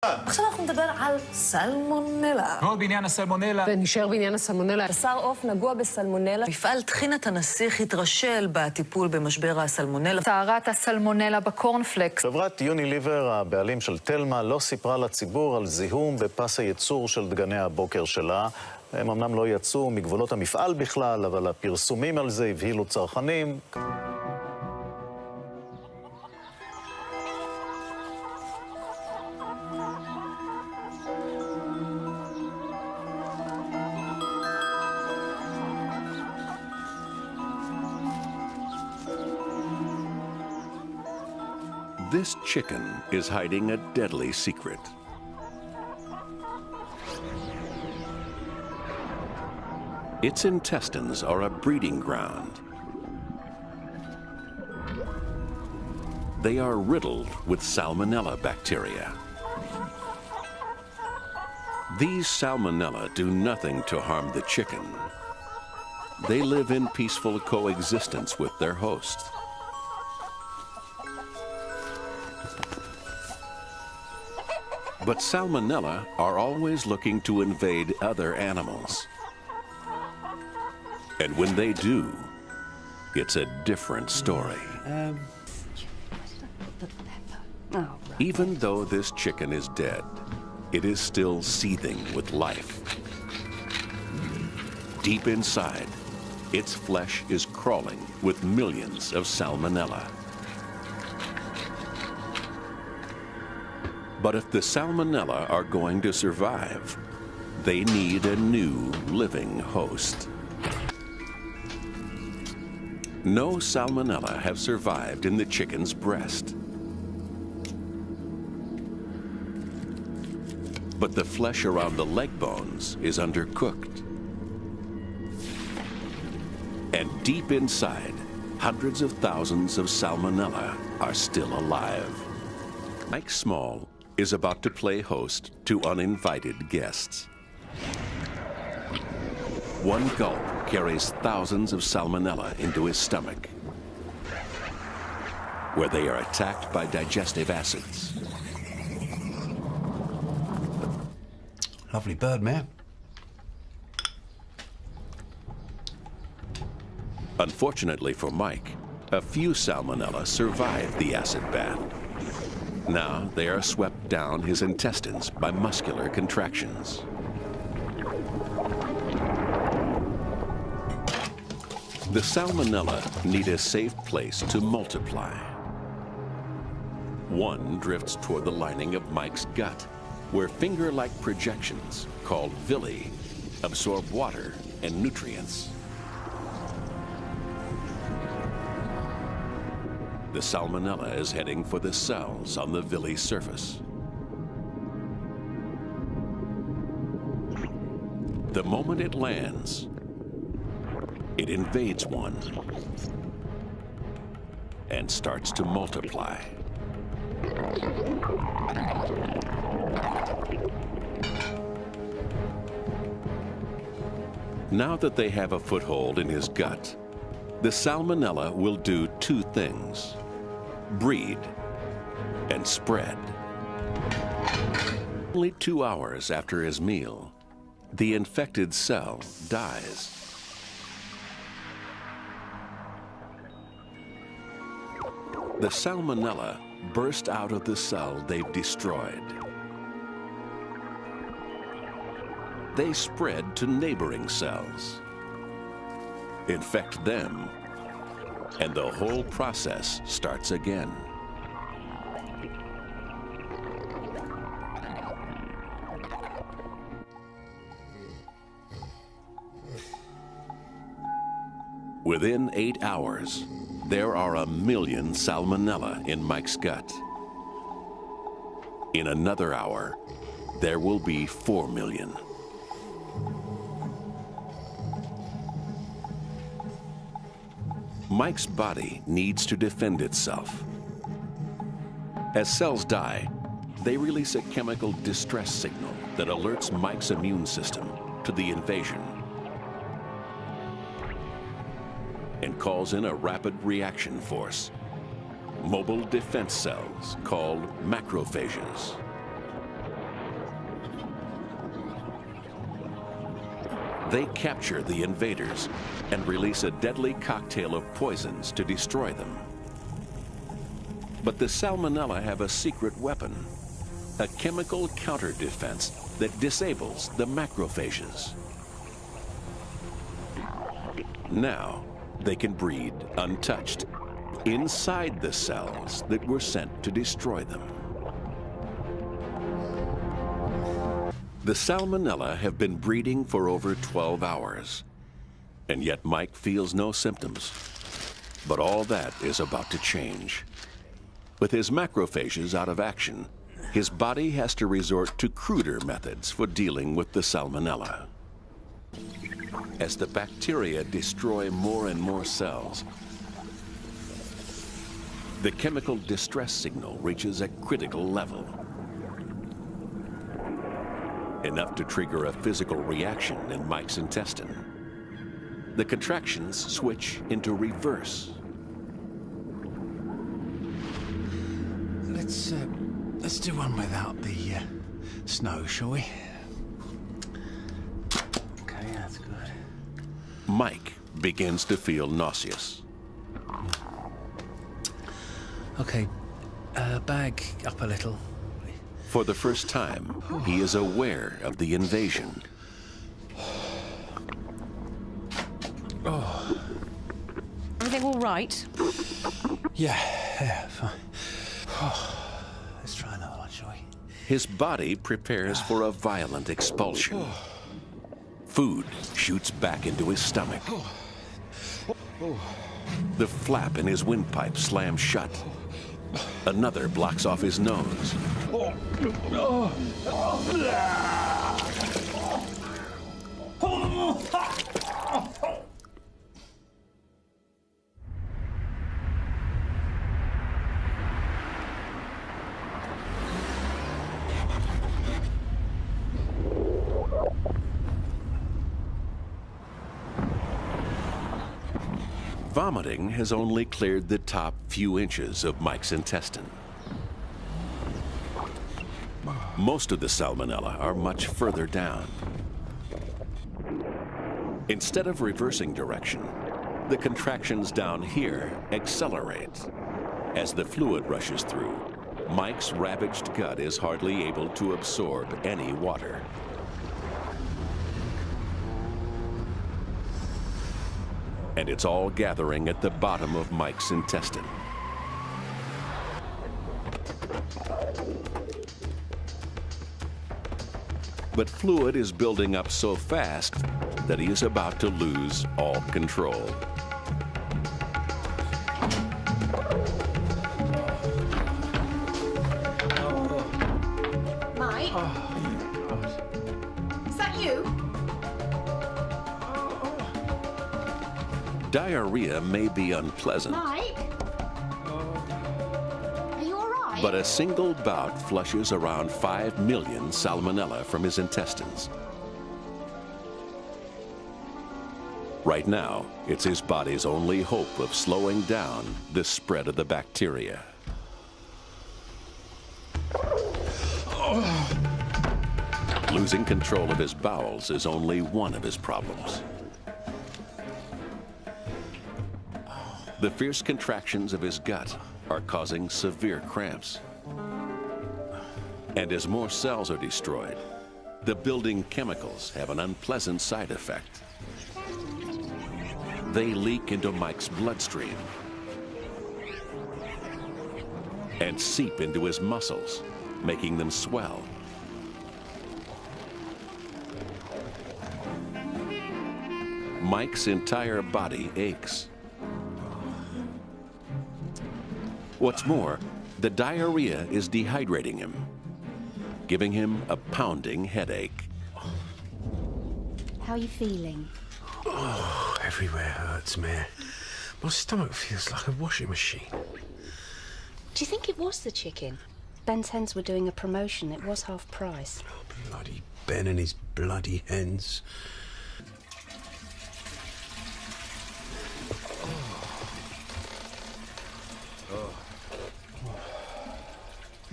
עכשיו אנחנו נדבר על סלמונלה. עוד בעניין הסלמונלה. ונשאר בעניין הסלמונלה. בשר עוף נגוע בסלמונלה. מפעל טחינת הנסיך התרשל בטיפול במשבר הסלמונלה. טהרת הסלמונלה בקורנפלקס. חברת יוניליבר, הבעלים של תלמה, לא סיפרה לציבור על זיהום בפס הייצור של דגני הבוקר שלה. הם אמנם לא יצאו מגבולות המפעל בכלל, אבל הפרסומים על זה הבהילו צרכנים. This chicken is hiding a deadly secret. Its intestines are a breeding ground. They are riddled with salmonella bacteria. These salmonella do nothing to harm the chicken. They live in peaceful coexistence with their hosts. But salmonella are always looking to invade other animals. And when they do, it's a different story. Even though this chicken is dead, it is still seething with life. Deep inside, its flesh is crawling with millions of salmonella. But if the salmonella are going to survive, they need a new living host. No salmonella have survived in the chicken's breast. But the flesh around the leg bones is undercooked. And deep inside, hundreds of thousands of salmonella are still alive. Mike Small is about to play host to uninvited guests. One gulp carries thousands of salmonella into his stomach, where they are attacked by digestive acids. Lovely bird, man. Unfortunately for Mike, a few salmonella survived the acid bath. Now they are swept down his intestines by muscular contractions. The salmonella need a safe place to multiply. One drifts toward the lining of Mike's gut, where finger-like projections, called villi, absorb water and nutrients. The salmonella is heading for the cells on the villi surface. The moment it lands, it invades one and starts to multiply. Now that they have a foothold in his gut, the salmonella will do two things: breed and spread. Only 2 hours after his meal, the infected cell dies. The salmonella burst out of the cell they've destroyed. They spread to neighboring cells, infect them, and the whole process starts again. Within 8 hours, there are 1 million salmonella in Mike's gut. In another hour, there will be 4 million. Mike's body needs to defend itself. As cells die, they release a chemical distress signal that alerts Mike's immune system to the invasion and calls in a rapid reaction force, mobile defense cells called macrophages. They capture the invaders and release a deadly cocktail of poisons to destroy them. But the Salmonella have a secret weapon, a chemical counter-defense that disables the macrophages. Now, they can breed untouched inside the cells that were sent to destroy them. The Salmonella have been breeding for over 12 hours, and yet Mike feels no symptoms. But all that is about to change. With his macrophages out of action, his body has to resort to cruder methods for dealing with the Salmonella. As the bacteria destroy more and more cells, the chemical distress signal reaches a critical level, enough to trigger a physical reaction in Mike's intestine. The contractions switch into reverse. Let's do one without the snow, shall we? Okay, that's good. Mike begins to feel nauseous. Okay, bag up a little. For the first time, he is aware of the invasion. Everything all right? Yeah, fine. Let's try another one, shall we? His body prepares for a violent expulsion. Food shoots back into his stomach. The flap in his windpipe slams shut. Another blocks off his nose. Vomiting has only cleared the top few inches of Mike's intestine. Most of the Salmonella are much further down. Instead of reversing direction, the contractions down here accelerate. As the fluid rushes through, Mike's ravaged gut is hardly able to absorb any water. And it's all gathering at the bottom of Mike's intestine. But fluid is building up so fast that he is about to lose all control. Mike? Is that you? Diarrhea may be unpleasant, Mike? Are you all right? but a single bout flushes around 5 million Salmonella from his intestines. Right now, it's his body's only hope of slowing down the spread of the bacteria. Losing control of his bowels is only one of his problems. The fierce contractions of his gut are causing severe cramps. And as more cells are destroyed, the building chemicals have an unpleasant side effect. They leak into Mike's bloodstream and seep into his muscles, making them swell. Mike's entire body aches. What's more, the diarrhea is dehydrating him, giving him a pounding headache. How are you feeling? Oh, everywhere hurts, Mare. My stomach feels like a washing machine. Do you think it was the chicken? Ben's hens were doing a promotion. It was half price. Oh, bloody Ben and his bloody hens.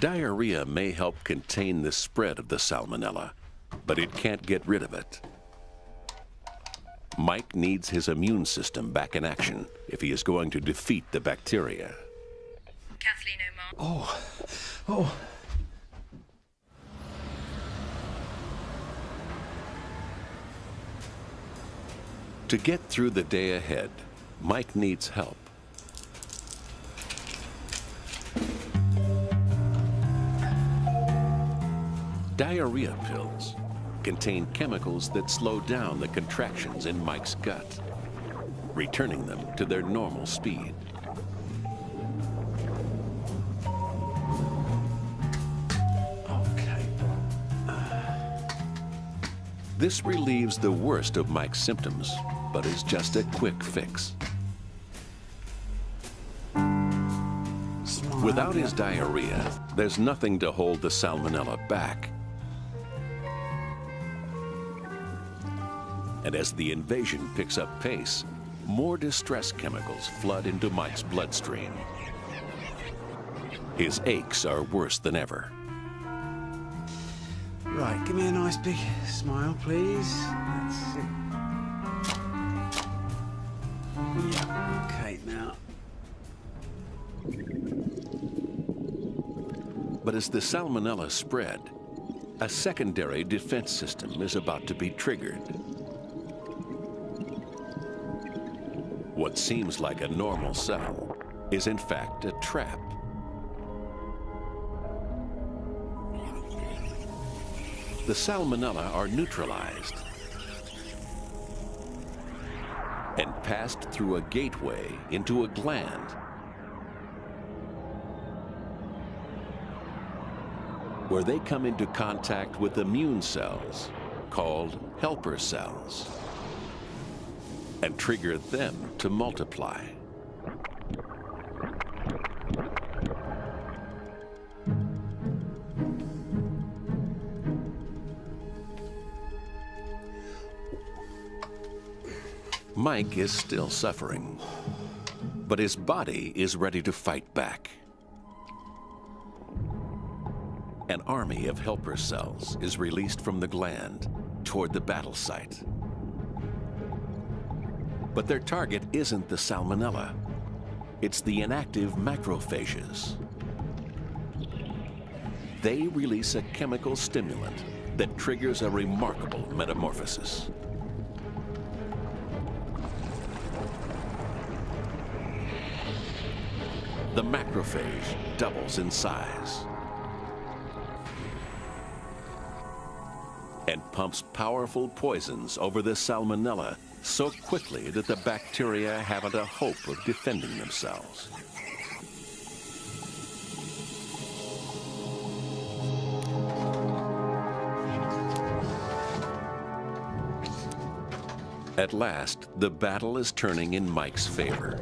Diarrhea may help contain the spread of the Salmonella, but it can't get rid of it. Mike needs his immune system back in action if he is going to defeat the bacteria. Kathleen O'Mar. Oh. To get through the day ahead, Mike needs help. Diarrhea pills contain chemicals that slow down the contractions in Mike's gut, returning them to their normal speed. Okay. This relieves the worst of Mike's symptoms, but is just a quick fix. Without his diarrhea, there's nothing to hold the salmonella back. And as the invasion picks up pace, more distress chemicals flood into Mike's bloodstream. His aches are worse than ever. Right, give me a nice big smile, please. That's it. Yeah, okay, now. But as the salmonella spread, a secondary defense system is about to be triggered. What seems like a normal cell is in fact a trap. The salmonella are neutralized and passed through a gateway into a gland where they come into contact with immune cells called helper cells and trigger them to multiply. Mike is still suffering, but his body is ready to fight back. An army of helper cells is released from the gland toward the battle site. But their target isn't the salmonella. It's the inactive macrophages. They release a chemical stimulant that triggers a remarkable metamorphosis. The macrophage doubles in size and pumps powerful poisons over the salmonella so quickly that the bacteria haven't a hope of defending themselves. At last, the battle is turning in Mike's favor.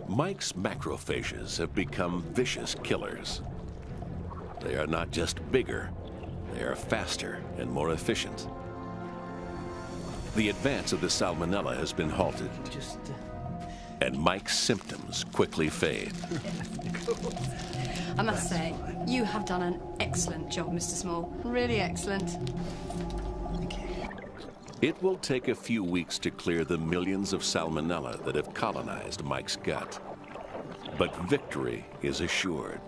Mike's macrophages have become vicious killers. They are not just bigger, they are faster and more efficient. The advance of the salmonella has been halted, and Mike's symptoms quickly fade. I must say, you have done an excellent job, Mr. Small. Really excellent. It will take a few weeks to clear the millions of salmonella that have colonized Mike's gut. But victory is assured.